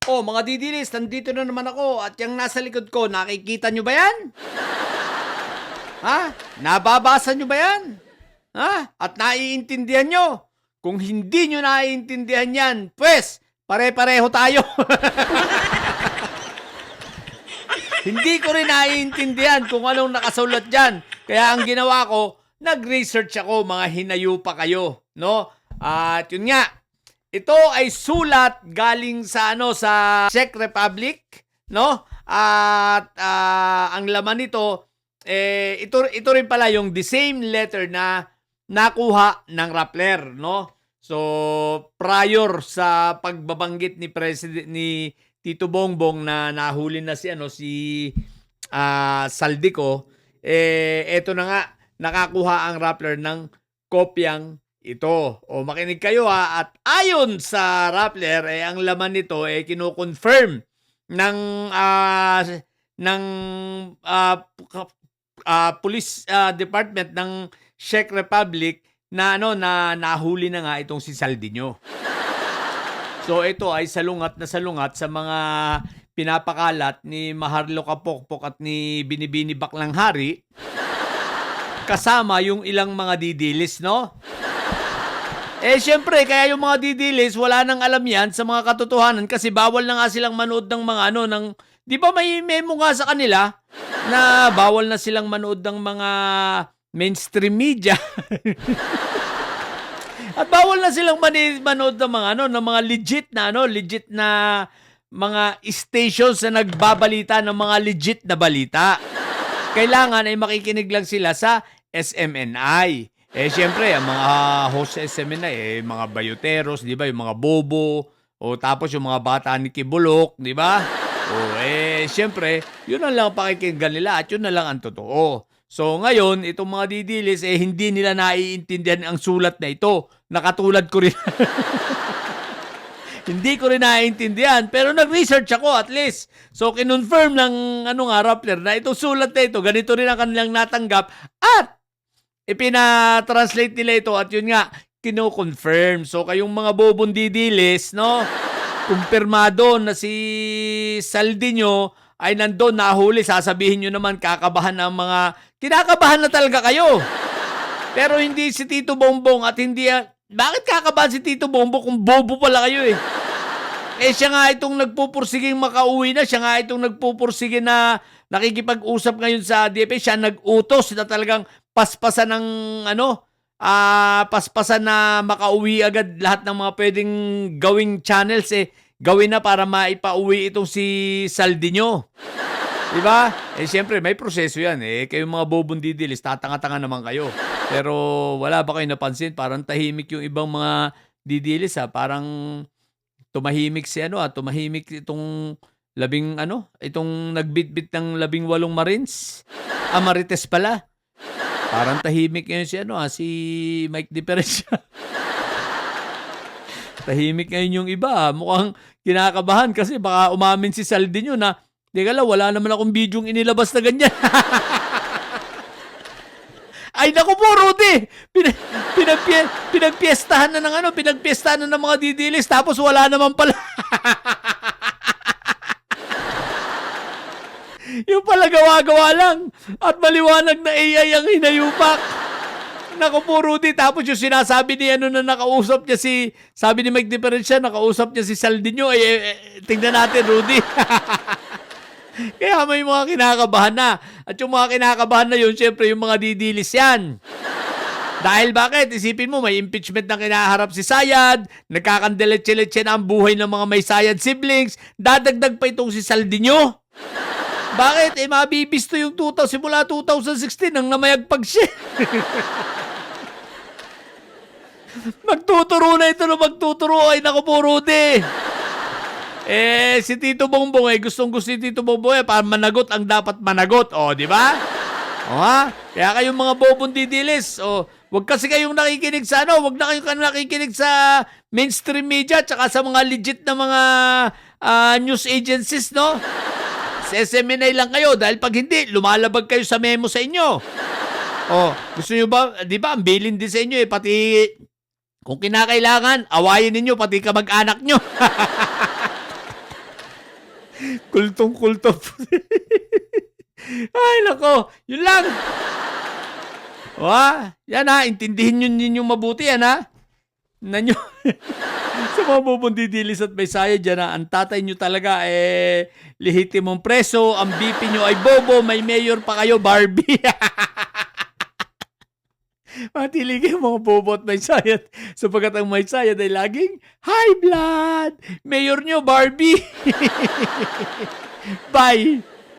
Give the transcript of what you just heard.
Oh, mga didilis, nandito na naman ako at yung nasa likod ko, nakikita nyo ba yan? Ha? Nababasa nyo ba yan? Ha? At naiintindihan nyo? Kung hindi nyo naiintindihan yan, pues, pare-pareho tayo. Hindi ko rin naiintindihan kung anong nakasulat dyan. Kaya ang ginawa ko, nag-research ako, mga hinayupa kayo, no? At yun nga, ito ay sulat galing sa sa Czech Republic, no? At ang laman nito ito rin pala yung the same letter na nakuha ng Rappler, no? So, prior sa pagbabanggit ni Tito Bongbong na nahuli na si Saldico, eto na nga, nakakuha ang Rappler ng kopyang ito. O makinig kayo at ayon sa Rappler, ang laman nito kino-confirm ng Police Department ng Czech Republic na na nahuli na nga itong si Saldiño. So ito ay salungat sa mga pinapakalat ni Maharlo Kapokpok at ni Binibini Baklang Hari kasama yung ilang mga didilis, no? Syempre, kaya yung mga didilis, wala nang alam yan sa mga katotohanan kasi bawal na nga silang manood ng mga di ba may memo nga sa kanila na bawal na silang manood ng mga mainstream media. At bawal na silang manood ng mga ng mga legit na mga stations na nagbabalita ng mga legit na balita. Kailangan ay makikinig lang sila sa SMNI. Siyempre, ang mga host sa SMNI, mga bayoteros, di ba? Yung mga bobo, o tapos yung mga bata ni Kibulok, di ba? Siyempre, yun na lang pakikinggan nila at yun na lang ang totoo. So, ngayon, itong mga didilis, hindi nila naiintindihan ang sulat na ito. Nakatulad ko rin. Hindi ko rin naiintindihan, pero nag-research ako at least. So, kinonfirm ng Rappler na itong sulat na ito, ganito rin ang kanilang natanggap at ipina-translate nila ito at yun nga, kino-confirm. So, kayong mga bobong didilis, no? Kumpirmado na si Saldiño ay nandun, nahuli, sasabihin nyo naman, kinakabahan na talaga kayo. Pero hindi si Tito Bongbong at hindi, bakit kakabahan si Tito Bongbong kung bobo pala kayo siya nga itong nagpupursiging makauwi na, siya nga itong nagpupursiging na nakikipag-usap ngayon sa DFA, siya nag-utos na talagang paspasan ng paspasan na makauwi agad lahat ng mga pwedeng gawing channels gawin na para maipauwi itong si Saldiño. Diba? Siyempre may proseso yan kayong mga bobong didilis, tatanga-tanga naman kayo. Pero wala ba kayo napansin? Parang tahimik yung ibang mga didilis parang tumahimik tumahimik itong itong nagbitbit ng 18 Marines. Marites pala. Parang tahimik ngayon si Mike Diferensya. Tahimik ngayon yung iba. Mukhang kinakabahan kasi baka umamin si Saldiño na, teka lang, wala naman akong bidyong inilabas na ganyan. Ay naku po, Rudy! Pinagpiestahan na ng mga didilis tapos wala naman pala. Yung pala gawa-gawa lang at maliwanag na AI ang hinayupak. Naku po, Rudy, tapos yung sinasabi ni na nakausap niya sabi ni Mike Diferensya, nakausap niya si Saldiño, tingnan natin, Rudy. Kaya may mga kinakabahan na. At yung mga kinakabahan na yun, syempre yung mga didilis yan. Dahil bakit? Isipin mo, may impeachment na kinaharap si Sayad, nagkakandeletse-letse na ang buhay ng mga may Sayad siblings, dadagdag pa itong si Saldiño. Bakit? Mabibisto yung simula 2016 nang namayagpag siya. Magtuturo na ito ay naku po, Rudy. Si Tito Bongbong gustong-gusto ni Tito Bongbong para managot ang dapat managot. Di ba? Kaya kayong mga bobong didilis, wag kasi kayong nakikinig sa wag na kayong nakikinig sa mainstream media tsaka sa mga legit na mga news agencies, no? Sa SMNI lang kayo dahil pag hindi, lumalabag kayo sa memo sa inyo. Gusto nyo ba, di ba, ang bilin din sa inyo pati kung kinakailangan, awayin ninyo pati kamag-anak nyo. Kultong-kulto. Ay, nako. Yun lang. Yan ha. Intindihin nyo ninyo mabuti yan ha. Nanyo. Sa mga bubundidilis at may saya dyan ha. Ang tatay nyo talaga lehitimong preso. Ang BP nyo ay bobo. May mayor pa kayo, Barbie. Matiligay mga bobo at may sayat sapagkat ang may sayat ay laging high blood. Mayor nyo, Barbie. Bye.